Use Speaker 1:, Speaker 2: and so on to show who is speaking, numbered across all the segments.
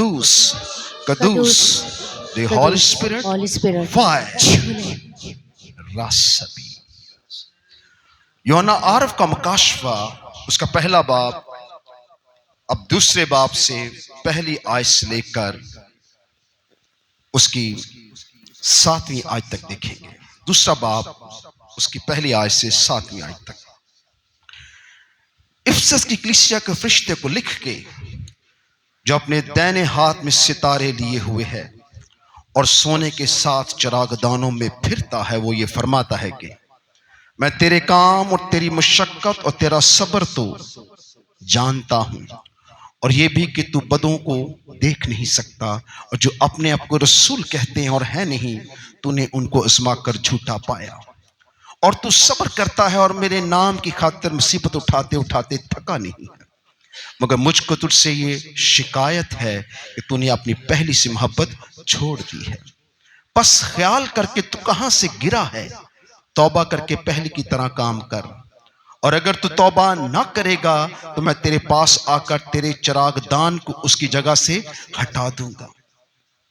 Speaker 1: कदूस कदूस, the Holy Spirit, fire रासबी। यूहन्ना आरफ का मुकाशवा उसका पहला बाब अब दूसरे बाब से पहली आयत से लेकर उसकी 7वीं आयत तक देखेंगे। दूसरा बाब उसकी पहली आयत से 7वीं आयत तक। इफिसस की कलीसिया के फरिश्ते को लिख के, जो अपने दाहिने हाथ में सितारे लिए हुए है और सोने के 7 चिरागदानों में फिरता है, वो ये फरमाता है कि मैं तेरे काम और तेरी मशक्कत और तेरा सब्र तो जानता हूं, और ये भी कि तू बदों को देख नहीं सकता, और जो अपने आप को रसूल कहते हैं और है नहीं, तूने उनको आजमा कर झूठा पाया, और तू सब्र करता है और मेरे नाम की खातिर मुसीबत उठाते उठाते थका नहीं है। मगर मुझको तुझसे ये शिकायत है कि तूने अपनी पहली सी मोहब्बत छोड़ दी है। बस ख्याल करके तू कहां से गिरा है, तौबा करके पहले की तरह काम कर, और अगर तू तौबा ना करेगा तो मैं तेरे पास आकर तेरे चिरागदान को उसकी जगह से हटा दूंगा।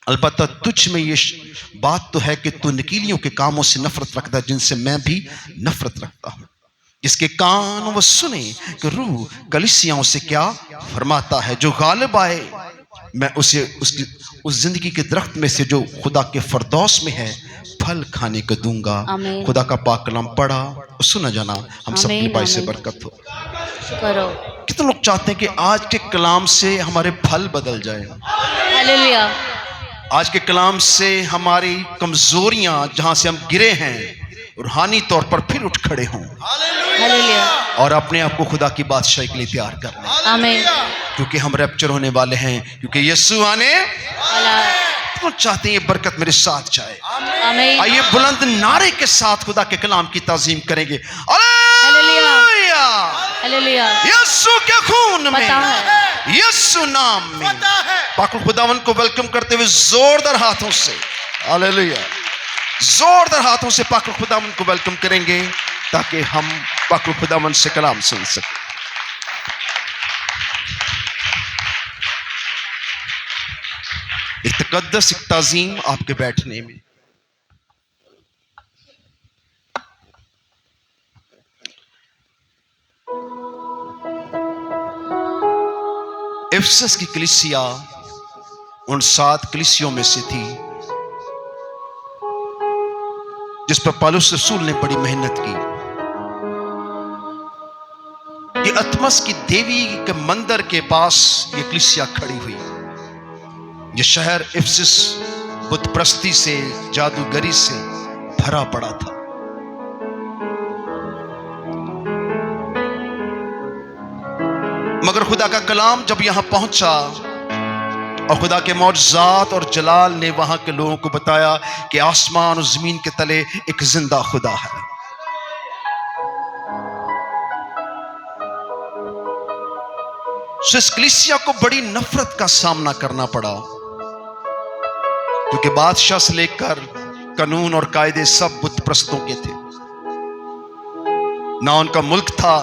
Speaker 1: अलबत्ता तुझ में ये बात तो है कि तू नकीलियों के कामों से नफरत रखता है, जिनसे मैं भी नफरत रखता हूं। जिसके कान वो सुने कि रूह कलीसियाओं से क्या फरमाता है। जो गालिब आए मैं उसे उसकी उस जिंदगी के दरख्त में से जो खुदा के फरदौस में है फल खाने को दूंगा। खुदा का पाक कलाम पढ़ा और सुना जाना हम सबकी बाई से बरकत हो।
Speaker 2: करो।
Speaker 1: कितने लोग चाहते हैं कि आज के कलाम से हमारे फल बदल जाए।
Speaker 2: हालेलुया।
Speaker 1: आज के कलाम से हमारी कमजोरियां जहां से हम गिरे हैं रूहानी तौर पर फिर उठ खड़े हों।
Speaker 2: हालेलुया।
Speaker 1: और अपने आप को खुदा की बादशाही के लिए तैयार कर लें।
Speaker 2: आमीन।
Speaker 1: क्योंकि हम रैप्चर होने वाले हैं, क्योंकि यीशु आने तो चाहते हैं ये बरकत मेरे साथ जाए।
Speaker 2: आमीन।
Speaker 1: आइए बुलंद नारे के साथ खुदा के कलाम की ताज़ीम करेंगे।
Speaker 2: हालेलुया। हालेलुया।
Speaker 1: यीशु के खून में, यीशु नाम में पाक खुदावन को वेलकम करते हुए जोरदार हाथों से, हालेलुया, जोरदार हाथों से पाक खुदावन को वेलकम करेंगे ताकि हम पाक खुदावन से कलाम सुन सकें। एक तकद्दस, एक ताज़ीम आपके बैठने में। इफिसस की कलीसिया उन 7 कलीसियों में से थी जिस पर पौलुस रसूल ने बड़ी मेहनत की। ये अतमस की देवी के मंदिर के पास ये कलीसिया खड़ी हुई। ये शहर इफिसस बुत प्रस्ती से, जादूगरी से भरा पड़ा था। मगर खुदा का कलाम जब यहां पहुंचा और खुदा के मौजज़ात और जलाल ने वहां के लोगों को बताया कि आसमान और जमीन के तले एक जिंदा खुदा है। इस कलीसिया को बड़ी नफरत का सामना करना पड़ा, क्योंकि बादशाह से लेकर कानून और कायदे सब बुत प्रस्तों के थे। ना उनका मुल्क था,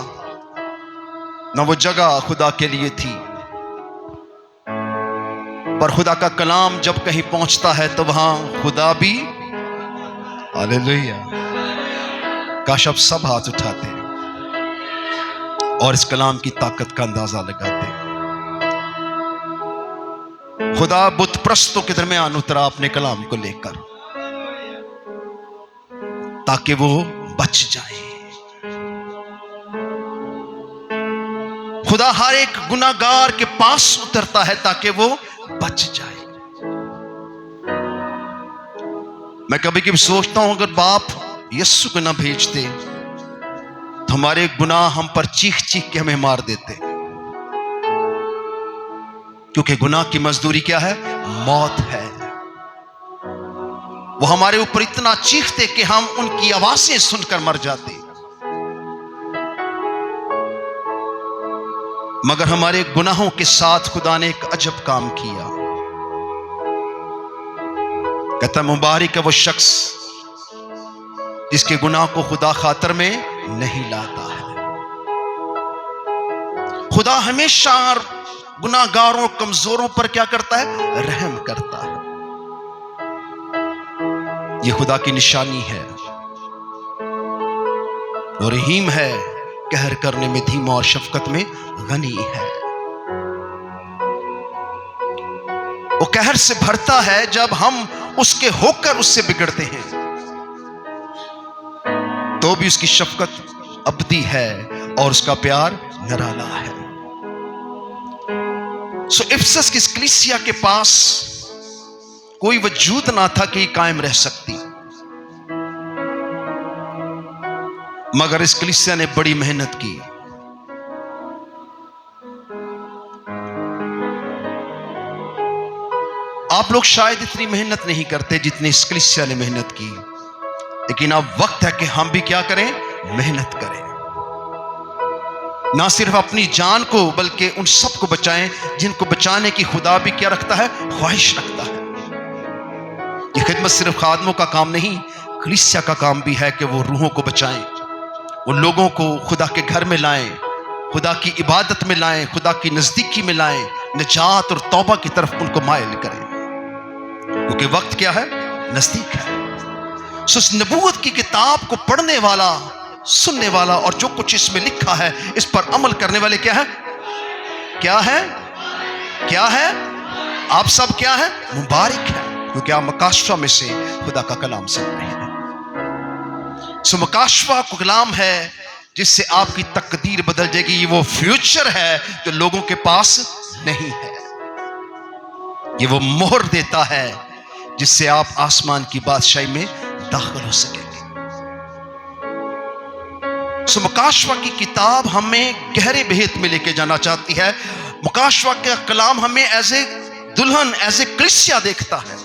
Speaker 1: ना वो जगह खुदा के लिए थी। पर खुदा का कलाम जब कहीं पहुंचता है तो वहां खुदा भी, हालेलुया, काश अब सब हाथ उठाते और इस कलाम की ताकत का अंदाजा लगाते। खुदा बुत प्रस्तों के दरमियान उतरा अपने कलाम को लेकर ताकि वो बच जाए। खुदा हर एक गुनाहगार के पास उतरता है ताकि वो बच जाए। मैं कभी कभी सोचता हूं अगर बाप यीशु को ना भेजते तो हमारे गुनाह हम पर चीख चीख के हमें मार देते, क्योंकि गुनाह की मजदूरी क्या है? मौत है। वो हमारे ऊपर इतना चीखते कि हम उनकी आवाजें सुनकर मर जाते। मगर हमारे गुनाहों के साथ खुदा ने एक अजब काम किया। कहता मुबारक है वो शख्स जिसके गुनाह को खुदा खातर में नहीं लाता है। खुदा हमेशा गुनाहगारों कमजोरों पर क्या करता है? रहम करता है। यह खुदा की निशानी है। वो रहीम है, कहर करने में धीमा और शफकत में गनी है। वो कहर से भरता है जब हम उसके होकर उससे बिगड़ते हैं, तो भी उसकी शफकत अबदी है और उसका प्यार निराला है। सो इफिसस की इस कलीसिया के पास कोई वजूद ना था कि कायम रह सकती, मगर इस कलीसिया ने बड़ी मेहनत की। आप लोग शायद इतनी मेहनत नहीं करते जितनी इस कलीसिया ने मेहनत की, लेकिन अब वक्त है कि हम भी क्या करें? मेहनत करें। ना सिर्फ अपनी जान को बल्कि उन सबको बचाएं जिनको बचाने की खुदा भी क्या रखता है? ख्वाहिश रखता है। यह खिदमत सिर्फ खादमों का काम नहीं, कलीसिया का काम भी है कि वो रूहों को बचाएं, वो लोगों को खुदा के घर में लाएं, खुदा की इबादत में लाएं, खुदा की नजदीकी में लाएं, निजात और तौबा की तरफ उनको मायल करें, क्योंकि वक्त क्या है? नजदीक है। सो इस नबूवत की किताब को पढ़ने वाला, सुनने वाला और जो कुछ इसमें लिखा है इस पर अमल करने वाले क्या है? क्या है? क्या है? आप सब क्या है? मुबारक है, क्योंकि आप मकाशवा में से खुदा का कलाम सुन रहे हैं। सो मकाशवा को कलाम है जिससे आपकी तकदीर बदल जाएगी। ये वो फ्यूचर है जो लोगों के पास नहीं है। ये वो मोहर देता है जिससे आप आसमान की बादशाही में दाखिल हो सकेंगे। सो मकाशवा की किताब हमें गहरे भेद में लेके जाना चाहती है। मकाशवा का कलाम हमें एज ए दुल्हन, एज ए कलीसिया देखता है।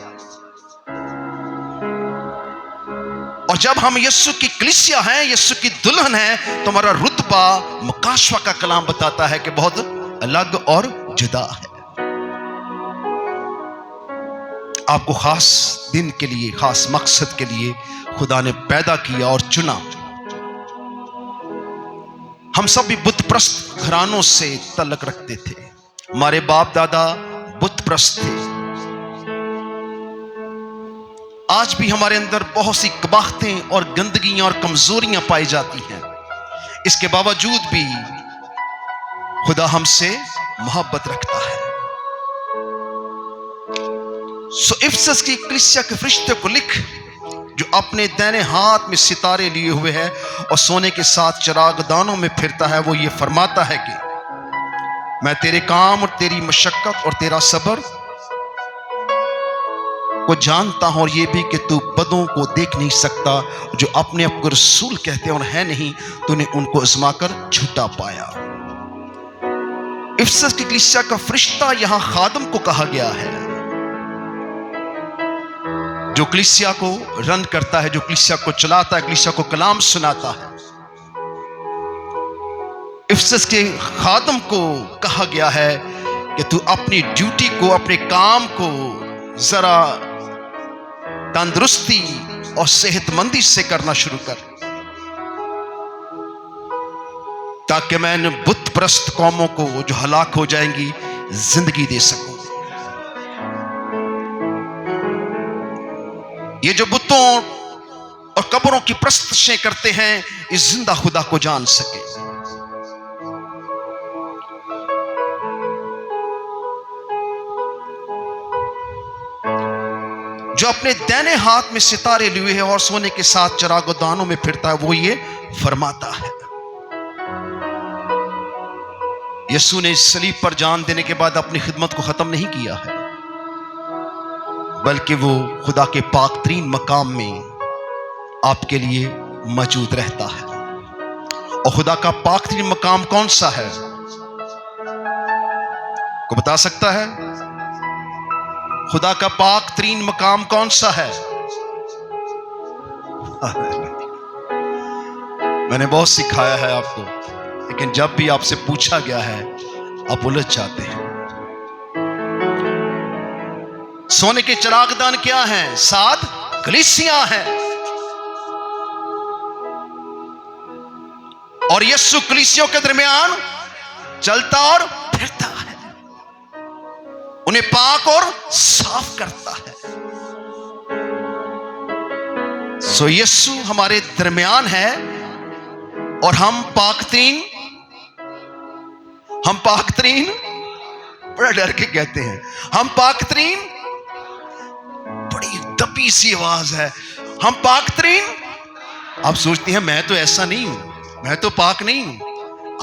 Speaker 1: और जब हम यीशु की कलीसिया हैं, यीशु की दुल्हन हैं, तो हमारा रुतबा मकाशवा का कलाम बताता है कि बहुत अलग और जुदा है। आपको खास दिन के लिए, खास मकसद के लिए खुदा ने पैदा किया और चुना। हम सब भी बुत प्रस्त घरानों से तल्लक रखते थे। हमारे बाप दादा बुत प्रस्त थे। आज भी हमारे अंदर बहुत सी कबाहतें और गंदगियां और कमजोरियां पाई जाती हैं। इसके बावजूद भी खुदा हमसे मोहब्बत रखता है। सो इफिसस की कलीसिया के फरिश्ते को लिख, जो अपने दाहिने हाथ में सितारे लिए हुए है और सोने के साथ चिरागदानों में फिरता है, वो ये फरमाता है कि मैं तेरे काम और तेरी मशक्कत और तेरा सब्र को जानता हूं, और ये भी कि तू बदों को देख नहीं सकता, जो अपने आप को रसूल कहते हैं और है नहीं, तूने उनको आजमाकर झूठा पाया। इफिसस की कलीसिया का फरिश्ता यहां खादम को कहा गया है, जो कलीसिया को रन करता है, जो कलीसिया को चलाता है, कलीसिया को कलाम सुनाता है। इफिसस के खादम को कहा गया है कि तू अपनी ड्यूटी को, अपने काम को जरा तंदुरुस्ती और सेहतमंदी से करना शुरू कर, ताकि मैं इन बुत प्रस्त कौमों को जो हलाक हो जाएंगी जिंदगी दे सकूं। ये जो बुतों और कब्रों की प्रस्तशें करते हैं, इस जिंदा खुदा को जान सके। जो अपने दाहिने हाथ में सितारे लिए है और सोने के साथ चिरागदानों में फिरता है, वो ये फरमाता है। यीशु ने सलीब पर जान देने के बाद अपनी खिदमत को खत्म नहीं किया है, बल्कि वो खुदा के पाकतरीन मकाम में आपके लिए मौजूद रहता है। और खुदा का पाकतरीन मकाम कौन सा है? को बता सकता है? खुदा का पाकतरीन मकाम कौन सा है? मैंने बहुत सिखाया है आपको, लेकिन जब भी आपसे पूछा गया है आप उलझ जाते हैं। सोने के चिरागदान क्या हैं? 7 कलीसियां हैं, और यीशु कलीसियों के दरमियान चलता और फिरता है। उन्हें पाक और साफ करता है। सो यीशु हमारे दरमियान है और हम पाकतरीन बड़ा डर के कहते हैं, हम पाकतरीन, बड़ी दबी सी आवाज है, हम पाकतरीन। आप सोचती हैं मैं तो ऐसा नहीं हूं, मैं तो पाक नहीं हूं।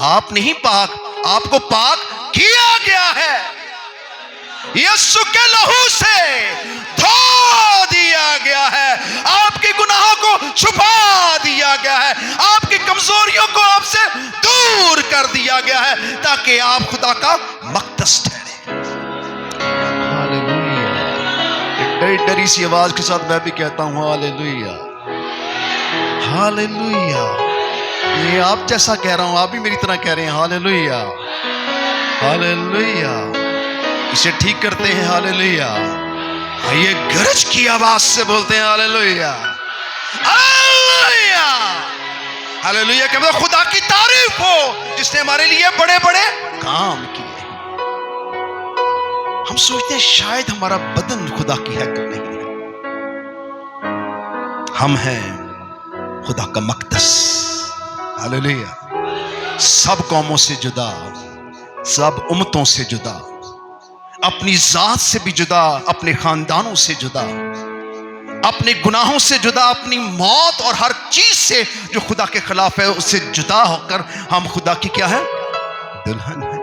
Speaker 1: आप नहीं पाक, आपको पाक किया गया है। यीशु के लहू से धो दिया गया है, आपके गुनाहों को छुपा दिया गया है, आपकी कमजोरियों को आपसे दूर कर दिया गया है, ताकि आप खुदा का मक़दस ठहरे। हालेलुया। एक डरी डरी सी आवाज के साथ मैं भी कहता हूं हालेलुया, हालेलुया। ये आप जैसा कह रहा हूं, आप भी मेरी तरह कह रहे हैं हालेलुया, हालेलुया। इसे ठीक करते हैं हालेलुया। ये गरज की आवाज से बोलते हैं हालेलुया, हालेलुया, हालेलुया। के मतलब खुदा की तारीफ हो जिसने हमारे लिए बड़े बड़े काम किए। हम सोचते हैं शायद हमारा बदन खुदा की हैकल नहीं है। हम हैं खुदा का मक़दस। हालेलुया। सब कौमों से जुदा, सब उम्मतों से जुदा, अपनी जात से भी जुदा, अपने खानदानों से जुदा, अपने गुनाहों से जुदा, अपनी मौत और हर चीज से जो खुदा के खिलाफ है उससे जुदा होकर हम खुदा की क्या है? दुल्हन है।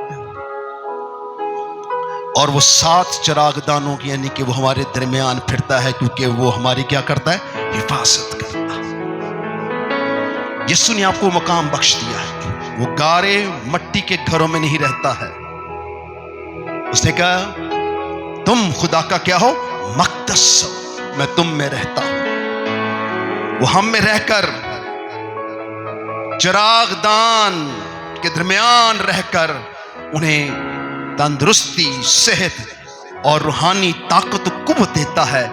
Speaker 1: और वो 7 चिरागदानों की, यानी कि वो हमारे दरमियान फिरता है, क्योंकि वो हमारी क्या करता है? हिफाजत करता है। यीशु ने आपको मकाम बख्श दिया है। वो गारे मट्टी के घरों में नहीं रहता है। उसने कहा तुम खुदा का क्या हो? मक़दस हो, मैं तुम में रहता हूं। वो हम में रहकर, चिरागदान के दरमियान रहकर उन्हें तंदुरुस्ती, सेहत और रूहानी ताकत और कुव्वत देता है,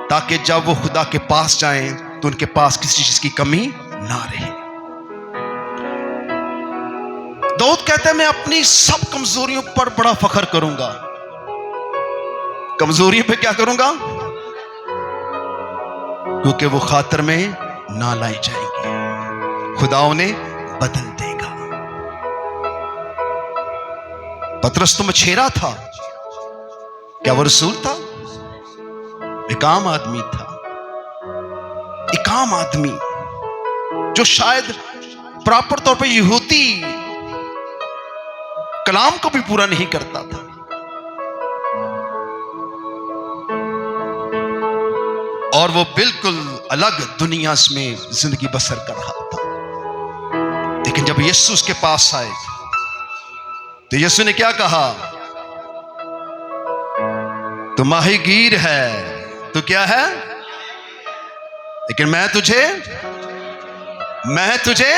Speaker 1: ताकि जब वो खुदा के पास जाएं तो उनके पास किसी चीज की कमी ना रहे। दाऊद कहता है मैं अपनी सब कमजोरियों पर बड़ा फख्र करूंगा। कमजोरियों पे क्या करूंगा? क्योंकि वो खातर में ना लाई जाएगी, खुदा उन्हें बदल देगा। पतरस तो मछेरा था, क्या वो रसूल था? एक आम आदमी था, एक आम आदमी जो शायद प्रॉपर तौर पे यहूदी कलाम को भी पूरा नहीं करता था। और वो बिल्कुल अलग दुनिया में जिंदगी बसर कर रहा था। लेकिन जब यीशु उसके पास आए तो यीशु ने क्या कहा? तू माहीगीर है, तू क्या है? लेकिन मैं तुझे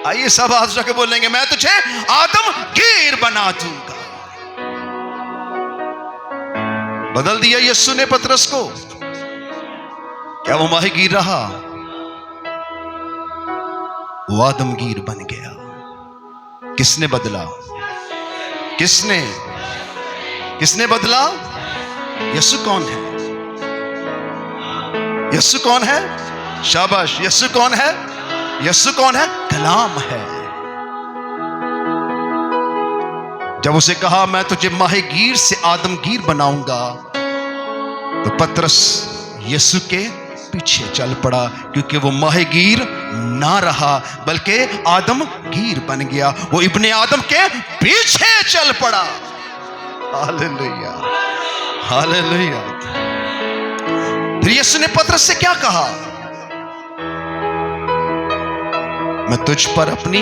Speaker 1: आइए सब हाथ उठा के बोलेंगे, मैं तुझे आदमगीर बना दूंगा। बदल दिया यीशु ने पतरस को। क्या वो माहीगीर रहा? वो आदमगीर बन गया। किसने बदला? किसने बदला? यीशु कौन है? यीशु कौन है? शाबाश। यीशु कौन है? यीशु कौन है? कलाम है। जब उसे कहा मैं तुझे माहीगीर से आदमगीर बनाऊंगा, तो पतरस यीशु के पीछे चल पड़ा, क्योंकि वो माहीगीर ना रहा बल्कि आदमगीर बन गया। वो इब्ने आदम के पीछे चल पड़ा। Hallelujah, hallelujah. फिर यीशु ने पतरस से क्या कहा? मैं तुझ पर अपनी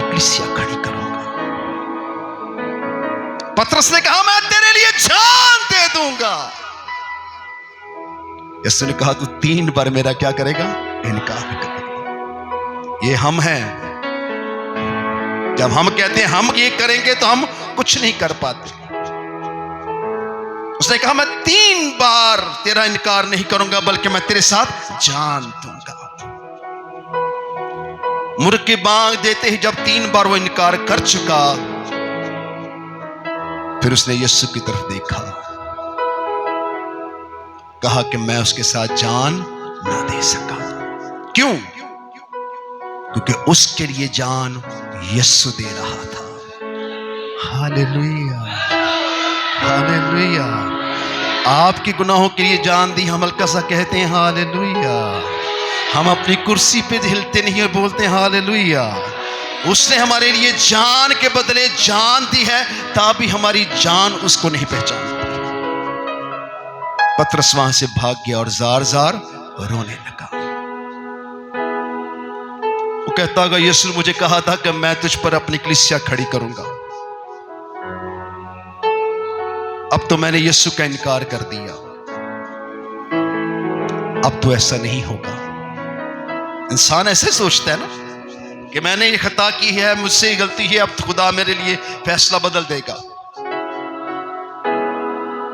Speaker 1: कलीसिया खड़ी करूंगा। पतरस ने कहा मैं तेरे लिए जान दे दूंगा। यीशु ने कहा तू 3 बार मेरा क्या करेगा? इनकार करेगा। ये हम हैं। जब हम कहते हैं हम ये करेंगे तो हम कुछ नहीं कर पाते। उसने कहा मैं 3 बार तेरा इनकार नहीं करूंगा, बल्कि मैं तेरे साथ जान दूंगा। मुर्गे बांग देते ही जब 3 बार वो इनकार कर चुका, फिर उसने यीशु की तरफ देखा, कहा कि मैं उसके साथ जान ना दे सका। क्यों? क्योंकि उसके लिए जान यीशु दे रहा था। Hallelujah, hallelujah. आपके गुनाहों के लिए जान दी, हम हल्का सा कहते हैं हालेलुया। हम अपनी कुर्सी पे हिलते नहीं और बोलते हैं हालेलुया। उसने हमारे लिए जान के बदले जान दी है, तभी हमारी जान उसको नहीं पहचानती। पतरस वहां से भाग गया और जार जार रोने लगा। वो कहता होगा, यीशु मुझे कहा था कि मैं तुझ पर अपनी कलीसिया खड़ी करूंगा, अब तो मैंने यीशु का इनकार कर दिया, अब तो ऐसा नहीं होगा। इंसान ऐसे सोचता है ना कि मैंने ये खता की है, मुझसे गलती है, अब तो खुदा मेरे लिए फैसला बदल देगा।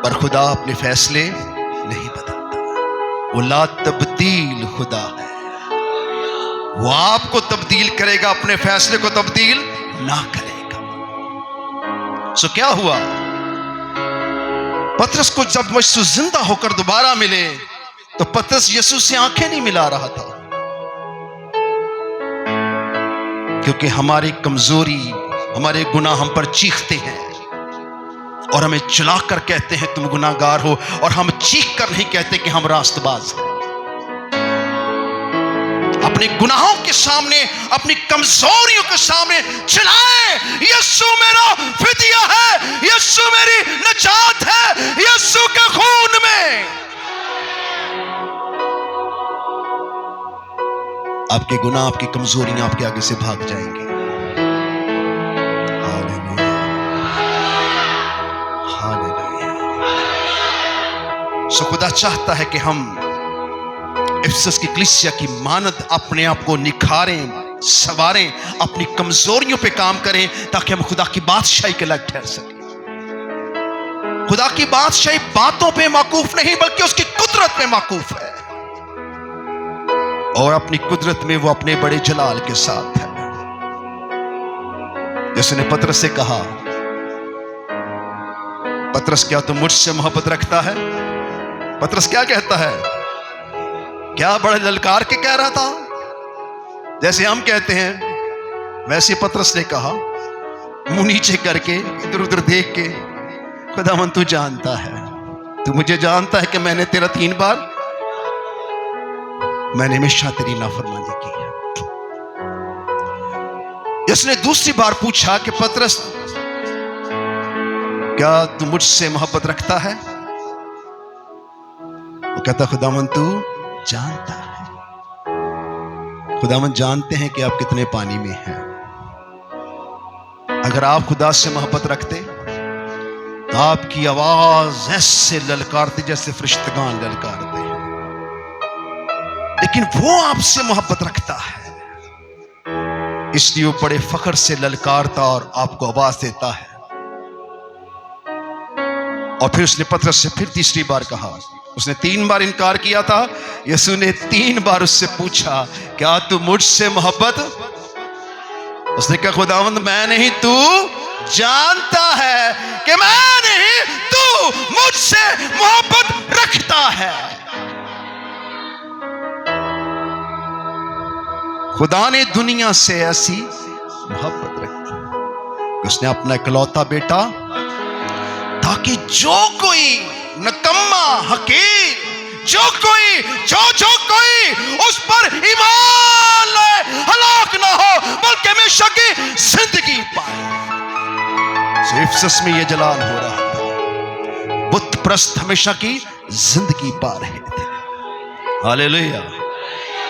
Speaker 1: पर खुदा अपने फैसले नहीं बदलता। वो ला तब्दील खुदा है। वो आपको तब्दील करेगा, अपने फैसले को तब्दील ना करेगा। सो क्या हुआ? पतरस को जब यीशु जिंदा होकर दोबारा मिले तो पतरस यीशु से आंखें नहीं मिला रहा था, क्योंकि हमारी कमजोरी, हमारे गुनाह हम पर चीखते हैं और हमें चिल्लाकर कहते हैं तुम गुनाहगार हो, और हम चीख कर नहीं कहते कि हम रास्तबाज हैं। अपने गुनाहों के सामने, अपनी कमजोरियों के सामने चिल्लाएं, यीशु मेरा फिदिया है, यीशु मेरी निजात है, यीशु के खून में। आपके गुनाह, आपकी कमजोरियां आपके आगे से भाग जाएंगे। Hallelujah, hallelujah. सो खुदा चाहता है कि हम इफिसस की कलीसिया की मानद अपने आप को निखारें, सवारें, अपनी कमजोरियों पे काम करें, ताकि हम खुदा की बादशाही के लायक ठहर सकें। खुदा की बादशाही बातों पे माकूफ नहीं, बल्कि उसकी कुदरत पे माकूफ है, और अपनी कुदरत में वो अपने बड़े जलाल के साथ है। जैसे ने पतरस से कहा, पतरस क्या तुम मुझसे मोहब्बत रखता है? पतरस क्या कहता है? क्या बड़े ललकार के कह रहा था, जैसे हम कहते हैं, वैसे पतरस ने कहा, मुंह नीचे करके, इधर उधर देख के, खुदावन तू जानता है, तू मुझे जानता है कि मैंने तेरा 3 बार, मैंने हमेशा तेरी नाफरमानी की है। इसने दूसरी बार पूछा कि पतरस क्या तू मुझसे मोहब्बत रखता है? वो कहता, खुदावन तू जानता है। खुदावन जानते हैं कि आप कितने पानी में हैं। अगर आप खुदा से मोहब्बत रखते तो आपकी आवाज ऐसे ललकारती जैसे फरिश्तगान ललकारते हैं, लेकिन वो आपसे मोहब्बत रखता है, इसलिए वो बड़े फख्र से ललकारता और आपको आवाज देता है। और फिर उसने पतरस से फिर तीसरी बार कहा, उसने 3 बार इनकार किया था, यीशु ने 3 बार उससे पूछा, क्या तू मुझसे मोहब्बत? उसने कहा, खुदावंद मैं नहीं, तू जानता है कि मैं नहीं, तू मुझसे मोहब्बत रखता है। खुदा ने दुनिया से ऐसी मोहब्बत रखी, उसने अपना इकलौता बेटा, ताकि जो कोई नकम्मा हकीर, जो कोई उस पर ईमान लाए, हलाक ना हो, बल्कि हमेशा की जिंदगी पाए। इफिसस में यह जलाल हो रहा था, बुत प्रस्त हमेशा की जिंदगी पा रहे थे। हालेलुया।